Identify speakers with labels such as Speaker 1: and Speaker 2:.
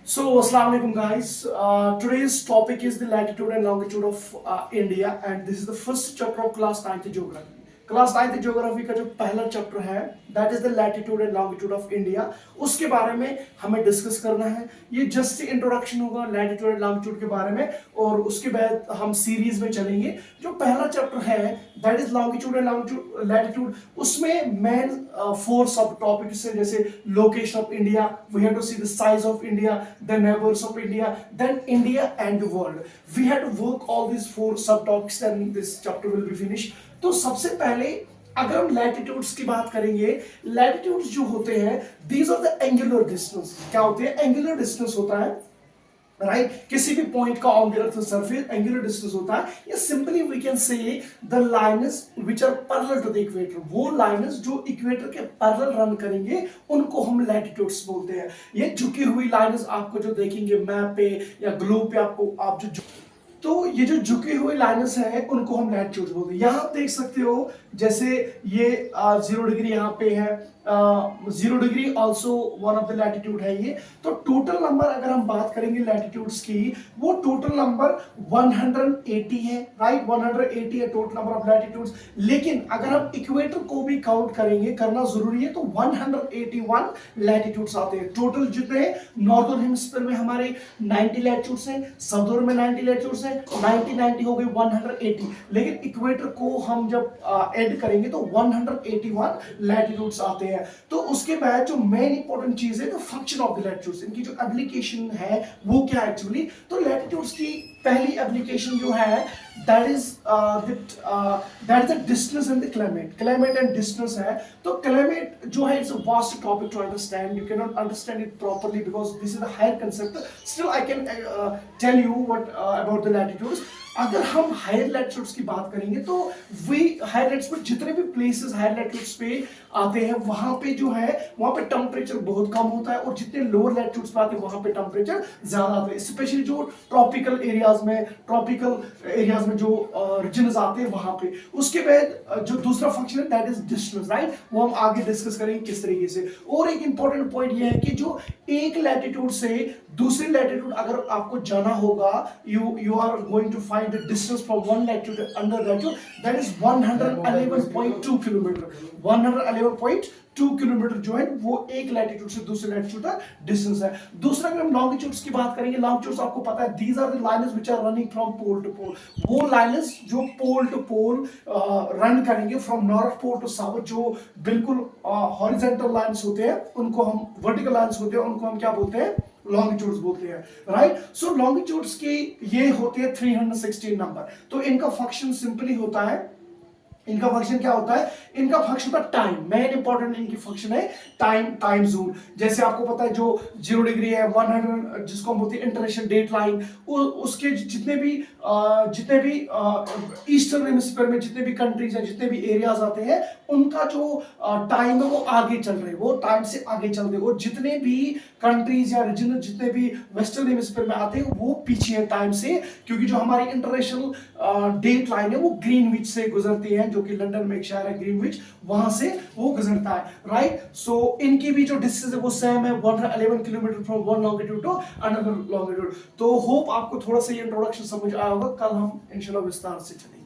Speaker 1: So, Assalamu alaikum, guys. Today's topic is the latitude and longitude of India, and this is the first chapter of class 9th geography. Class 9th geography का जो पहला chapter है that is the latitude and longitude of India, उसके बारे में हमें discuss करना है। ये जस्ट इंट्रोडक्शन होगा लैटिट्यूड एंड लॉन्गिट्यूड के बारे में, और उसके बाद हम सीरीज में चलेंगे। जो पहला चैप्टर है that is longitude and longitude latitude, उसमें मेन 4 सब टॉपिक्स है, जैसे location of India, we have to see the size of India, the neighbours of India, then India and the world. We have to work all this 4 sub topics and this chapter will be finish. तो सबसे पहले अगर हम latitudes की बात करेंगे, latitudes जो होते हैं these are the angular distance. क्या होते हैं? एंगुलर डिस्टेंस होता है राइट किसी भी पॉइंट का on the earth surface angular distance होता है। या simply we can say the lines which are parallel to the equator, वो लाइन्स जो इक्वेटर के पैरेलल रन करेंगे उनको हम लैटिट्यूड्स बोलते हैं। ये झुकी हुई लाइन्स आपको जो देखेंगे मैप पे या ग्लोब पे, आपको आप जो तो ये जो झुकी हुई लाइन्स है उनको हम लैटिट्यूड बोलते हैं। यहाँ आप देख सकते हो जैसे ये 0 डिग्री यहाँ पे है, 0 degree also one of the latitude है ये। तो टोटल नंबर अगर हम बात करेंगे लैटिट्यूड्स की, वो टोटल नंबर 180 है राइट, 180 है टोटल नंबर ऑफ लैटिट्यूड्स। लेकिन अगर हम इक्वेटर को भी काउंट करेंगे, करना जरूरी है, तो 181 लैटिट्यूड्स आते हैं टोटल। जितने नॉर्दर्न हेमिस्फीयर में हमारे 90 लैटिट्यूड्स हैं, साउदर्न में 90 लैटिट्यूड्स हैं, 90 हो गई 180। लेकिन इक्वेटर को हम जब ऐड करेंगे तो 181 लैटिट्यूड्स आते हैं। तो उसके बाद जो मेन इंपॉर्टेंट चीज है, the function of the latitudes, इनकी जो एप्लीकेशन है वो क्या है एक्चुअली। तो लैटिट्यूड्स की पहली एप्लीकेशन जो है that is the distance and the climate. Climate and distance है। तो क्लाइमेट जो है it's a vast topic to understand, you can not understand it properly because this is the higher concept. Still I can tell you what about the latitudes. अगर हम higher latitudes की बात करेंगे तो वे हायर लैटिट्यूड्स जितने भी places higher latitudes पे आते हैं वहां पे जो है वहां पे टेम्परेचर बहुत कम होता है, और जितने लोअर लैटिट्यूड्स पे आते हैं वहां पे टेम्परेचर ज्यादा आता है। स्पेशली जो ट्रॉपिकल एरियाज में जो रीजन्स आते हैं वहां पे। उसके बाद जो दूसरा फंक्शन है दैट इज डिस्टेंस राइट, वो हम आगे डिस्कस करेंगे किस तरीके से। और एक इंपॉर्टेंट पॉइंट ये है कि जो एक लैटिट्यूड से दूसरे लैटिट्यूड अगर आपको जाना होगा, you are going to find the distance from one latitude another latitude, that is 111.2 kilometre. 111.2 kilometre जो है वो एक लैटिट्यूड से दूसरे लैटिट्यूड का डिस्टेंस है। दूसरा अगर हम लॉन्गिट्यूड्स की बात करेंगे, लॉन्गिट्यूड्स आपको पता है these are the lines which are running from pole to pole. वो लाइन्स जो पोल टू पोल रन करेंगे from north pole to south, जो बिल्कुल हॉरिजॉन्टल लाइन्स होते हैं उनको हम, वर्टिकल लाइन्स होते हैं उनको हम क्या बोलते हैं? लॉन्गिट्यूड्स बोलते हैं राइट। सो लॉन्गिट्यूड्स की ये होते हैं 316 नंबर। तो इनका फंक्शन सिंपली होता है, इनका फंक्शन क्या होता है? इनका फंक्शन होता है टाइम। मेन इंपॉर्टेंट इनकी फंक्शन है टाइम जोन। जैसे आपको पता है जो 0 डिग्री है 100, जिसको हम बोलते हैं इंटरनेशनल डेट लाइन, उसके जितने भी ईस्टर्न हेमिस्फीयर में जितने भी कंट्रीज हैं, जितने भी एरियाज आते हैं, उनका जो टाइम है वो आगे चल रहे हैं, वो टाइम से आगे चल रहे हैं। और जितने भी कंट्रीज या रीजन जितने भी वेस्टर्न हेमिस्फीयर में आते हैं वो पीछे है टाइम से, क्योंकि जो हमारी इंटरनेशनल डेट लाइन है वो ग्रीनविच से गुजरती है, जो कि लंदन में एक शहर है ग्रीनविच, वहां से वो गुजरता है राइट। सो इनकी भी जो डिस्टेंस है वो सेम है, 111 kilometre from one longitude to another longitude. तो होप आपको थोड़ा सा ये इंट्रोडक्शन समझ आया होगा। कल हम इंशाल्लाह विस्तार से चलेंगे।